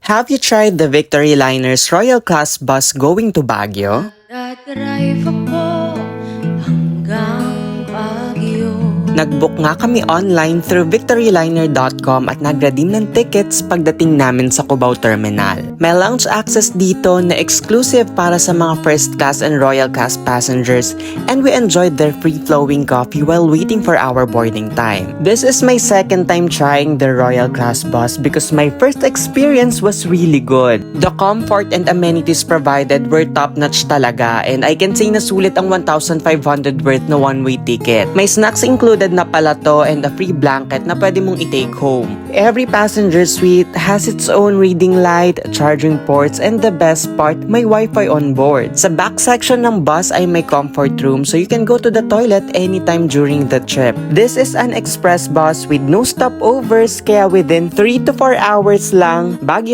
Have you tried the Victory Liners Royal Class bus going to Baguio? Nagdadrive ako hanggang Baguio. Nagbook nga kami online through victoryliner.com at nag-redeem ng tickets pagdating namin sa Cubao Terminal. May lounge access dito na exclusive para sa mga first class and royal class passengers, and we enjoyed their free-flowing coffee while waiting for our boarding time. This is my second time trying the royal class bus because my first experience was really good. The comfort and amenities provided were top-notch talaga, and I can say na sulit ang 1,500 worth na one-way ticket. May snacks included na palato and a free blanket na pwede mong i-take home. Every passenger suite has its own reading light, charging ports, and the best part, may Wi-Fi on board. Sa back section ng bus ay may comfort room so you can go to the toilet anytime during the trip. This is an express bus with no stopovers, kaya within 3 to 4 hours lang, Baguio